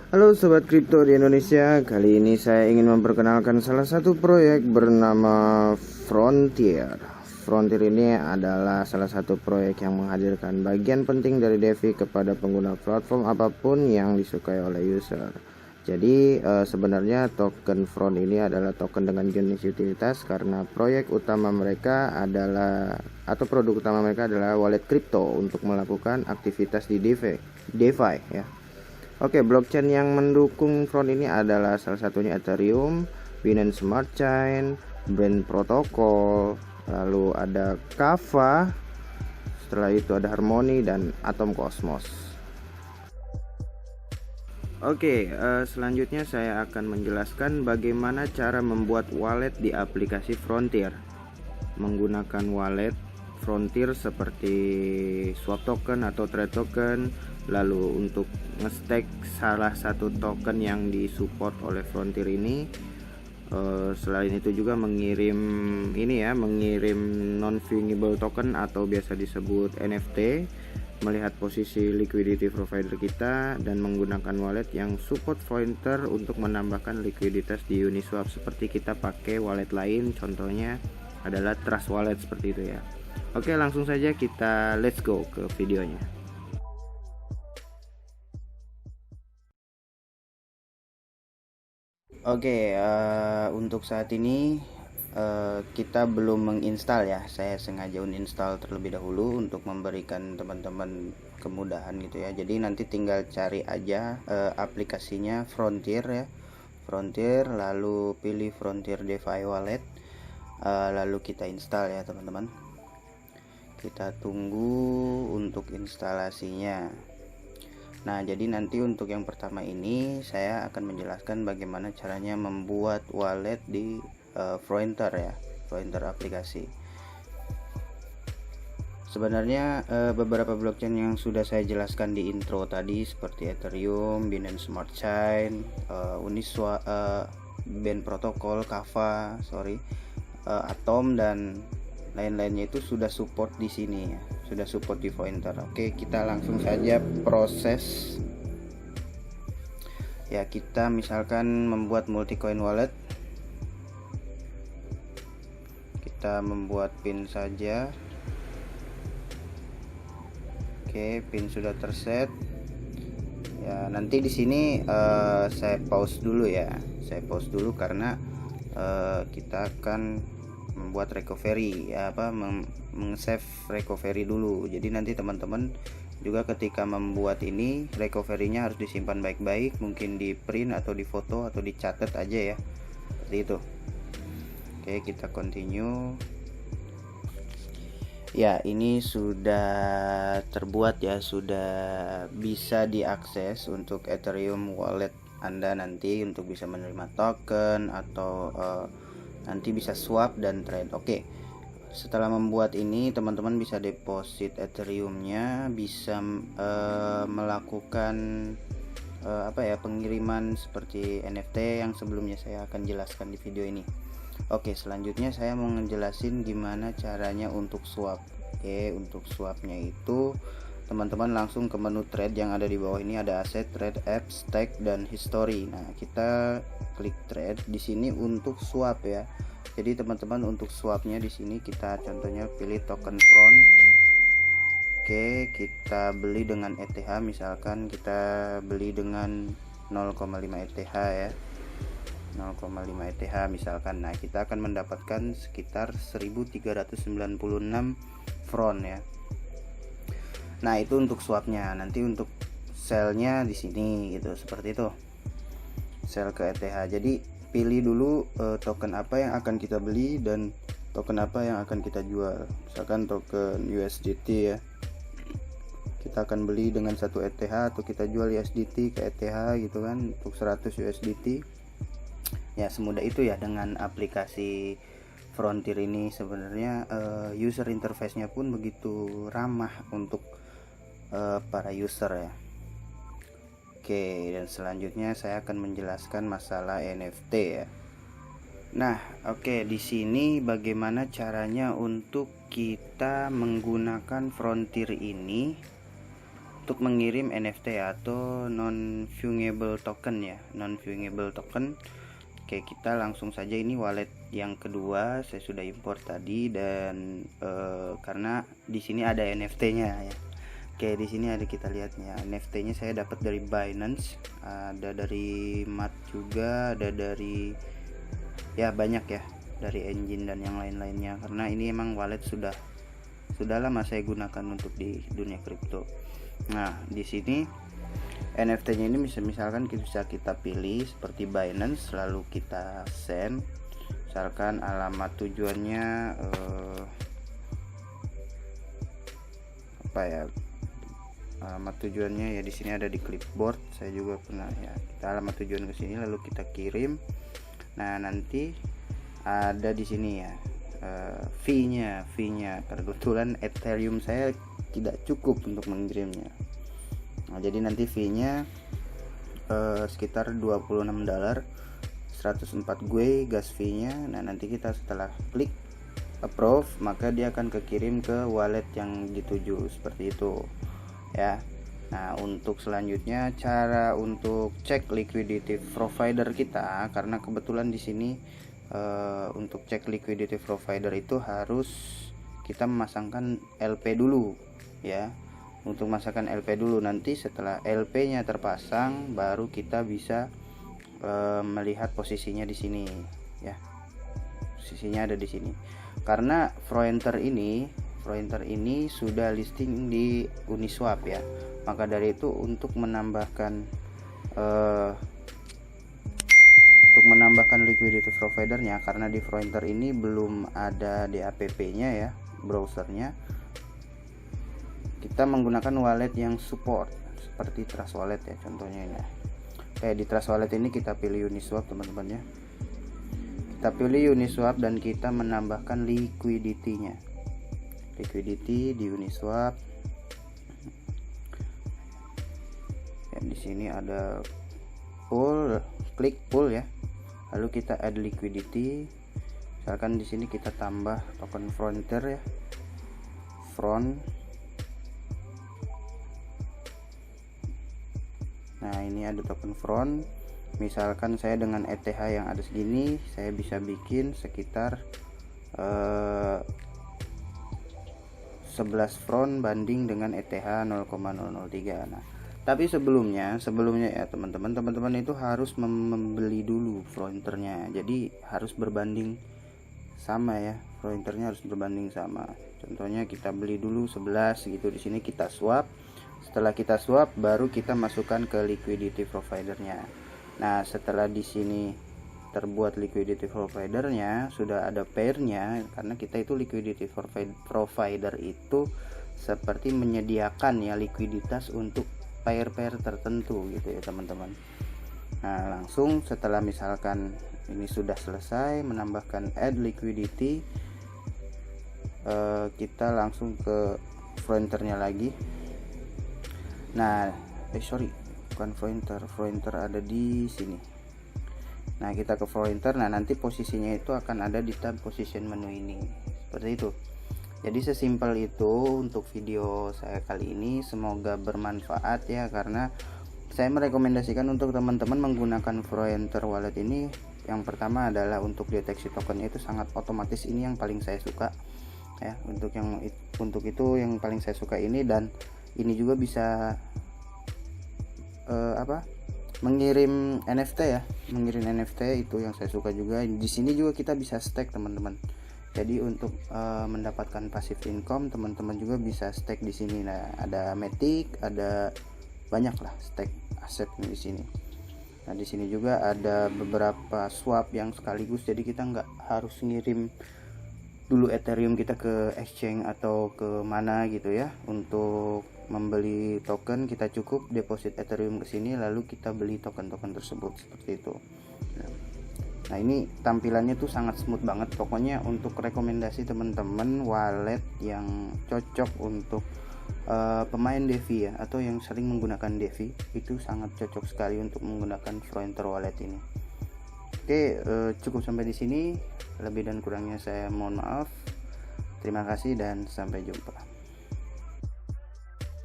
Halo Sobat Kripto di Indonesia, kali ini saya ingin memperkenalkan salah satu proyek bernama Frontier. Frontier ini adalah salah satu proyek yang menghadirkan bagian penting dari DeFi kepada pengguna platform apapun yang disukai oleh user. Jadi sebenarnya token Front ini adalah token dengan jenis utilitas karena proyek utama mereka adalah atau produk utama mereka adalah wallet kripto untuk melakukan aktivitas di DeFi ya. Oke, blockchain yang mendukung Front ini adalah salah satunya Ethereum, Binance Smart Chain, Brand Protocol, lalu ada Kava, setelah itu ada Harmony dan Atom Cosmos. Oke, selanjutnya saya akan menjelaskan bagaimana cara membuat wallet di aplikasi Frontier. Menggunakan wallet Frontier seperti swap token atau trade token, lalu untuk nge-stake salah satu token yang disupport oleh Frontier ini. Selain itu juga mengirim non fungible token atau biasa disebut NFT, melihat posisi liquidity provider kita dan menggunakan wallet yang support Frontier untuk menambahkan likuiditas di Uniswap seperti kita pakai wallet lain, contohnya adalah Trust Wallet seperti itu ya. Oke, langsung saja kita let's go ke videonya. Oke, untuk saat ini kita belum menginstal ya. Saya sengaja uninstall terlebih dahulu untuk memberikan teman-teman kemudahan gitu ya. Jadi nanti tinggal cari aja aplikasinya Frontier ya. Frontier, lalu pilih Frontier DeFi Wallet, lalu kita install ya teman-teman. Kita tunggu untuk instalasinya. Nah, jadi nanti untuk yang pertama ini saya akan menjelaskan bagaimana caranya membuat wallet di Frontier ya, Frontier aplikasi. Sebenarnya beberapa blockchain yang sudah saya jelaskan di intro tadi seperti Ethereum, Binance Smart Chain, Uniswap, Band Protocol, Kava, Atom dan lain-lainnya itu sudah support di sini ya, sudah support di Frontier. Oke, kita langsung saja proses ya. Kita misalkan membuat multi coin wallet, kita membuat pin saja. Oke, pin sudah terset ya. Nanti di sini saya pause dulu ya, karena kita akan membuat recovery ya, meng-save recovery dulu. Jadi nanti teman-teman juga ketika membuat ini recovery-nya harus disimpan baik-baik, mungkin di print atau di foto atau dicatat aja ya, seperti itu. Oke, kita continue ya. Ini sudah terbuat ya, sudah bisa diakses untuk Ethereum wallet Anda nanti untuk bisa menerima token atau nanti bisa swap dan trade. Oke, setelah membuat ini teman-teman bisa deposit Ethereum-nya, bisa melakukan pengiriman seperti NFT yang sebelumnya saya akan jelaskan di video ini. Oke, selanjutnya saya mau ngejelasin gimana caranya untuk swap. Oke, untuk swapnya itu teman-teman langsung ke menu trade yang ada di bawah ini, ada aset, trade, apps, stake dan history. Nah, kita klik trade di sini untuk swap ya. Jadi teman-teman untuk swapnya di sini kita contohnya pilih token Front. Oke, kita beli dengan ETH, misalkan kita beli dengan 0,5 ETH ya. 0,5 ETH misalkan. Nah, kita akan mendapatkan sekitar 1396 Front ya. Nah, itu untuk swapnya. Nanti untuk sell-nya di sini gitu, seperti itu. Sell ke ETH. Jadi pilih dulu token apa yang akan kita beli dan token apa yang akan kita jual. Misalkan token USDT ya, kita akan beli dengan 1 ETH atau kita jual USDT ke ETH gitu kan, untuk 100 USDT ya. Semudah itu ya dengan aplikasi Frontier ini. Sebenarnya user interface-nya pun begitu ramah untuk para user ya. Oke, dan selanjutnya saya akan menjelaskan masalah NFT ya. Nah, oke, di sini bagaimana caranya untuk kita menggunakan Frontier ini untuk mengirim NFT atau non fungible token ya, non fungible token. Oke, kita langsung saja, ini wallet yang kedua saya sudah import tadi, dan karena di sini ada NFT-nya ya. Oke, di sini ada, kita lihatnya NFT-nya saya dapat dari Binance, ada dari Mat juga, ada dari ya banyak ya, dari Engine dan yang lain-lainnya, karena ini emang wallet sudah lama saya gunakan untuk di dunia kripto. Nah, di sini NFT-nya ini misalkan bisa kita pilih seperti Binance, lalu kita send. Misalkan alamat tujuannya apa ya? Alamat tujuannya ya di sini ada di clipboard. Saya juga pernah ya. Kita alamat tujuan ke sini lalu kita kirim. Nah, nanti ada di sini ya fee-nya. Kebetulan Ethereum saya tidak cukup untuk mengirimnya. Nah, jadi nanti fee-nya sekitar $26, 104 GUI gas fee-nya. Nah, nanti kita setelah klik approve, maka dia akan kekirim ke wallet yang dituju, seperti itu ya. Nah, untuk selanjutnya cara untuk cek liquidity provider kita, karena kebetulan di sini untuk cek liquidity provider itu harus kita memasangkan LP dulu ya. Untuk memasangkan LP dulu, nanti setelah LP-nya terpasang baru kita bisa melihat posisinya di sini ya. Posisinya ada di sini. Karena Froenter ini sudah listing di Uniswap ya. Maka dari itu untuk menambahkan liquidity providernya, karena di Froenter ini belum ada DAPP-nya ya, browsernya, kita menggunakan wallet yang support seperti Trust Wallet ya, contohnya ini. Kayak di Trust Wallet ini kita pilih Uniswap teman-teman ya. Kita pilih Uniswap dan kita menambahkan liquidity-nya. Liquidity di Uniswap. Ya, di sini ada pool, klik pool ya. Lalu kita add liquidity. Misalkan di sini kita tambah token Frontier ya. Front. Nah, ini ada token front. Misalkan saya dengan ETH yang ada segini, saya bisa bikin sekitar 11 front banding dengan ETH 0,003. Nah, tapi sebelumnya ya teman-teman itu harus membeli dulu fronternya. Jadi harus berbanding sama ya. Fronternya harus berbanding sama. Contohnya kita beli dulu 11 gitu, di sini kita swap. Setelah kita swap baru kita masukkan ke liquidity providernya. Nah, setelah di sini terbuat liquidity providernya, sudah ada pairnya, karena kita itu liquidity provider itu seperti menyediakan ya likuiditas untuk pair-pair tertentu gitu ya teman-teman. Nah, langsung setelah misalkan ini sudah selesai menambahkan add liquidity, kita langsung ke Fronternya lagi. Nah, bukan Fronter ada di sini. Nah, kita ke Fronter. Nah, nanti posisinya itu akan ada di tab position menu ini. Seperti itu. Jadi sesimpel itu untuk video saya kali ini. Semoga bermanfaat ya, karena saya merekomendasikan untuk teman-teman menggunakan Fronter Wallet ini. Yang pertama adalah untuk deteksi tokennya itu sangat otomatis, ini yang paling saya suka ya. Untuk itu yang paling saya suka ini, dan ini juga bisa mengirim NFT ya, mengirim NFT itu yang saya suka juga. Di sini juga kita bisa stake teman-teman. Jadi untuk mendapatkan passive income, teman-teman juga bisa stake di sini. Nah, ada Matic, ada banyak lah stake aset di sini. Nah, di sini juga ada beberapa swap yang sekaligus, jadi kita nggak harus ngirim dulu Ethereum kita ke exchange atau ke mana gitu ya. Untuk membeli token kita cukup deposit Ethereum ke sini, lalu kita beli token-token tersebut seperti itu. Nah, ini tampilannya tuh sangat smooth banget. Pokoknya untuk rekomendasi teman-teman wallet yang cocok untuk pemain DeFi ya, atau yang sering menggunakan DeFi, itu sangat cocok sekali untuk menggunakan Fronter Wallet ini. Oke, cukup sampai di sini. Lebih dan kurangnya saya mohon maaf. Terima kasih dan sampai jumpa.